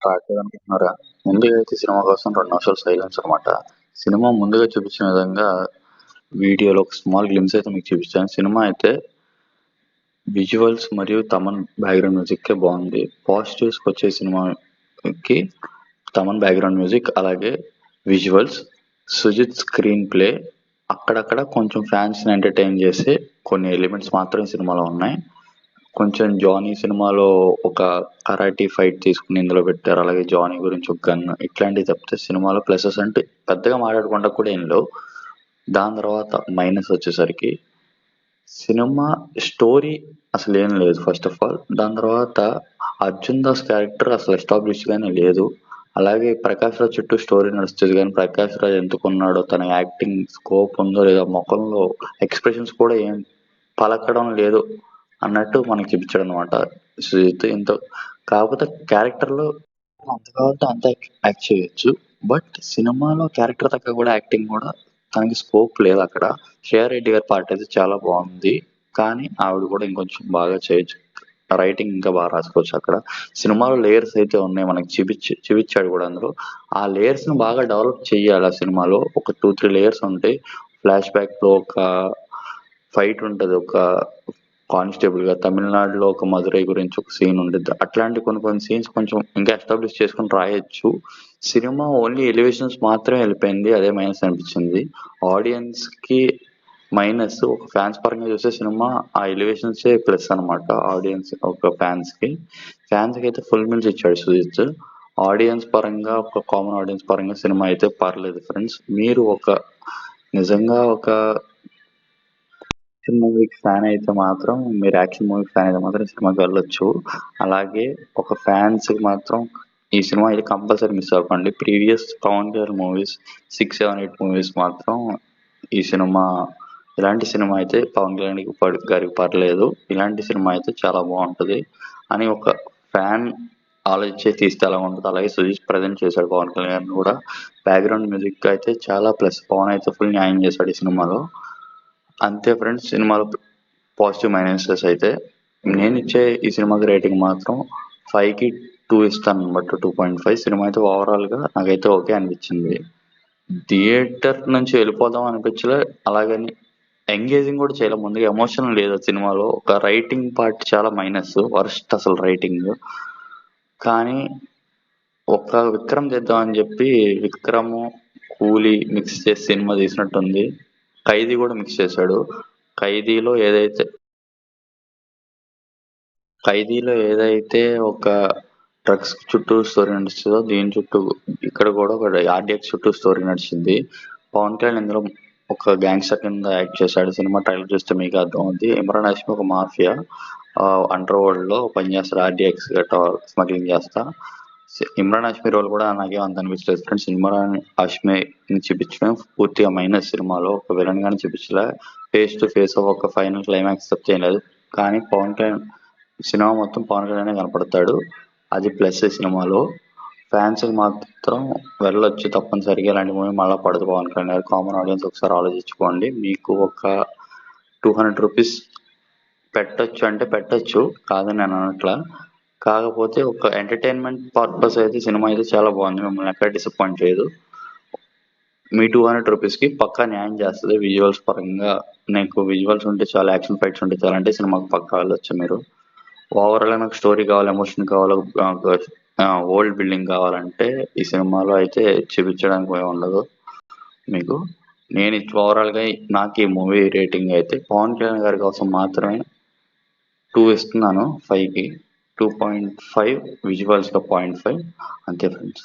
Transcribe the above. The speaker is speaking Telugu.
రాట్లేదనుకుంటున్నారా? ముందుగా అయితే సినిమా కోసం 2 నిమిషాలు సైలెన్స్ అనమాట. సినిమా ముందుగా చూపించిన విధంగా వీడియోలో ఒక స్మాల్ గ్లిమ్స్ అయితే మీకు చూపించాను. సినిమా అయితే విజువల్స్ మరియు తమన్ బ్యాక్‌గ్రౌండ్ మ్యూజిక్కే బాగుంది. పాజిటివ్స్‌కి వచ్చే సినిమాకి తమన్ బ్యాక్‌గ్రౌండ్ మ్యూజిక్ అలాగే విజువల్స్, సుజిత్ స్క్రీన్ ప్లే అక్కడక్కడ కొంచెం ఫ్యాన్స్‌ని ఎంటర్‌టైన్ చేసే కొన్ని ఎలిమెంట్స్ మాత్రమే సినిమాలో ఉన్నాయి. కొంచెం 'జానీ' సినిమాలో ఒక కరాటీ ఫైట్ తీసుకొని ఇందులో పెట్టారు. అలాగే 'జానీ' గురించి ఒక గన్ ఇట్లాంటివి తప్పితే సినిమాలో ప్లసెస్ అంటే పెద్దగా మాట్లాడుకుంటా కూడా ఏం లేవు. దాని తర్వాత మైనస్ వచ్చేసరికి సినిమా స్టోరీ అసలేం లేదు ఫస్ట్ ఆఫ్ ఆల్. దాని తర్వాత అర్జున్ దాస్ క్యారెక్టర్ అసలు ఎస్టాబ్లిష్ గానే లేదు. అలాగే ప్రకాష్ రాజ్ చుట్టూ స్టోరీ నడుస్తుంది కానీ ప్రకాష్ రాజ్ ఎందుకున్నాడో తన యాక్టింగ్ స్కోప్ ఉందో లేదో మొఖంలో ఎక్స్ప్రెషన్స్ కూడా ఏం పలకడం లేదు అన్నట్టు మనకి చూపించాడు అనమాట సుజిత్. కాకపోతే క్యారెక్టర్లో అంత కావాలంటే అంత యాక్ట్ చేయొచ్చు. బట్ సినిమాలో క్యారెక్టర్ తగ్గ కూడా యాక్టింగ్ కూడా తనకి స్కోప్ లేదు అక్కడ. శ్రేయా రెడ్డి గారి పార్ట్ అయితే చాలా బాగుంది. కానీ ఆవిడ కూడా ఇంకొంచెం బాగా చేయొచ్చు. రైటింగ్ ఇంకా బాగా రాసుకోవచ్చు అక్కడ. సినిమాలో లేయర్స్ అయితే ఉన్నాయి మనకి చూపించాడు కూడా అందులో. ఆ లేయర్స్ ని బాగా డెవలప్ చెయ్యాలి ఆ సినిమాలో. ఒక 2-3 లేయర్స్ ఉంటాయి. ఫ్లాష్ బ్యాక్ లో ఒక ఫైట్ ఉంటది. ఒక కానిస్టేబుల్ గా తమిళనాడులో ఒక మదురై గురించి ఒక సీన్ ఉండిద్ది. అట్లాంటి కొన్ని సీన్స్ కొంచెం ఇంకా ఎస్టాబ్లిష్ చేసుకొని రాయొచ్చు. సినిమా ఓన్లీ ఎలివేషన్స్ మాత్రమే వెళ్ళిపోయింది. అదే మైనస్ అనిపించింది. ఆడియన్స్ కి మైనస్. ఒక ఫ్యాన్స్ పరంగా చూస్తే సినిమా ఆ ఎలివేషన్స్ ప్లస్ అనమాట. ఆడియన్స్ ఒక ఫ్యాన్స్ కి అయితే ఫుల్ మీల్స్ ఇచ్చాడు సుజిత్. ఆడియన్స్ పరంగా ఒక కామన్ ఆడియన్స్ పరంగా సినిమా అయితే పర్లేదు ఫ్రెండ్స్. మీరు నిజంగా ఒక యాక్షన్ మూవీకి ఫ్యాన్ అయితే మాత్రం మీరు యాక్షన్ మూవీకి ఫ్యాన్ అయితే మాత్రం సినిమాకి వెళ్ళొచ్చు. అలాగే ఒక ఫ్యాన్స్ మాత్రం ఈ సినిమా అయితే కంపల్సరీ మిస్ అవ్వకండి. Previous Pawan Kalyan movies 6, 7, 8 movies మాత్రం ఈ సినిమా ఇలాంటి సినిమా అయితే పవన్ కళ్యాణ్ గారికి పర్లేదు. ఇలాంటి సినిమా అయితే చాలా బాగుంటది అని ఒక ఫ్యాన్ ఆలోచించే తీస్తే ఎలా ఉంటుంది. అలాగే సుజిత్ ప్రజెంట్ చేశాడు పవన్ కళ్యాణ్ కూడా. బ్యాక్గ్రౌండ్ మ్యూజిక్ అయితే చాలా ప్లస్. పవన్ అయితే ఫుల్ న్యాయం చేశాడు ఈ సినిమాలో. అంతే ఫ్రెండ్స్. సినిమాలో పాజిటివ్ మైనసెస్ అయితే నేను ఇచ్చే ఈ సినిమాకి రేటింగ్ మాత్రం 5కి 2 ఇస్తాను అనమాట. 2.5. సినిమా అయితే ఓవరాల్ గా నాకైతే ఓకే అనిపించింది. థియేటర్ నుంచి వెళ్ళిపోదాం అనిపించలే. అలాగని ఎంగేజింగ్ కూడా చేయలే. ముందుగా ఎమోషన్ లేదు ఆ సినిమాలో. ఒక రైటింగ్ పార్ట్ చాలా మైనస్. వర్స్ట్ అసలు రైటింగ్. కానీ ఒక విక్రమ్ తీద్దామని చెప్పి విక్రమ్ కూలీ మిక్స్ చేసి సినిమా తీసినట్టుంది. ఖైదీ కూడా మిక్స్ చేశాడు. ఖైదీలో ఏదైతే ఖైదీలో ఒక డ్రగ్స్ చుట్టూ స్టోరీ నడుస్తుందో దీని చుట్టూ ఇక్కడ కూడా ఒక ఆర్డిఎక్స్ చుట్టూ స్టోరీ నడిచింది. పవన్ కళ్యాణ్ ఇందులో ఒక గ్యాంగ్స్టర్ కింద యాక్ట్ చేశాడు. సినిమా ట్రైలర్ చూస్తే మీకు అర్థం అవుతుంది. ఇమ్రాన్ హాష్మి ఒక మాఫియా అండర్ వరల్డ్ లో పనిచేస్తారు. ఆర్డిఎక్స్ గట్రా స్మగ్లింగ్ చేస్తా. ఇమ్రాన్ హాష్మి రోల్ కూడా నాకేం అంత అనిపించలేదు ఫ్రెండ్స్. ఇమ్రాన్ హాష్మిని చూపించడం పూర్తిగా మైనస్. సినిమాలో ఒక విలన్ గానే చూపించలే. ఫేస్ టు ఫేస్ ఒక ఫైనల్ క్లైమాక్స్ తప్పితే ఏం లేదు. కానీ పవన్ కళ్యాణ్ సినిమా మొత్తం పవన్ కళ్యాణ్ కనపడతాడు. అది ప్లస్ సినిమాలో. ఫ్యాన్స్ మాత్రం వెళ్ళొచ్చు తప్పనిసరిగా. ఇలాంటి మూవీ మళ్ళీ పడదు పవన్ కళ్యాణ్. కామన్ ఆడియన్స్ ఒకసారి ఆలోచించుకోండి. మీకు ఒక 200 రూపీస్ పెట్టొచ్చు అంటే పెట్టొచ్చు, కాదని నేను అనట్లా. కాకపోతే ఒక ఎంటర్టైన్మెంట్ పర్పస్ అయితే సినిమా అయితే చాలా బాగుంది. మిమ్మల్ని ఎక్కడ డిసప్పాయింట్ చేయదు. మీ 200 రూపీస్కి పక్కా న్యాయం చేస్తుంది విజువల్స్ పరంగా. నీకు విజువల్స్ ఉంటే చాలా, యాక్షన్ ఫైట్స్ ఉంటే చాలా అంటే సినిమాకి పక్కా వెళ్ళొచ్చు మీరు. ఓవరాల్గా నాకు స్టోరీ కావాలి, ఎమోషన్ కావాలి, ఓల్డ్ బిల్డింగ్ కావాలంటే ఈ సినిమాలో అయితే చూపించడానికి ఏమి ఉండదు మీకు. నేను ఓవరాల్గా నాకు ఈ మూవీ రేటింగ్ అయితే పవన్ కళ్యాణ్ గారి కోసం మాత్రమే 2 ఇస్తున్నాను 5కి. 2.5 విజువల్స్గా 0.5 అంతే ఫ్రెండ్స్.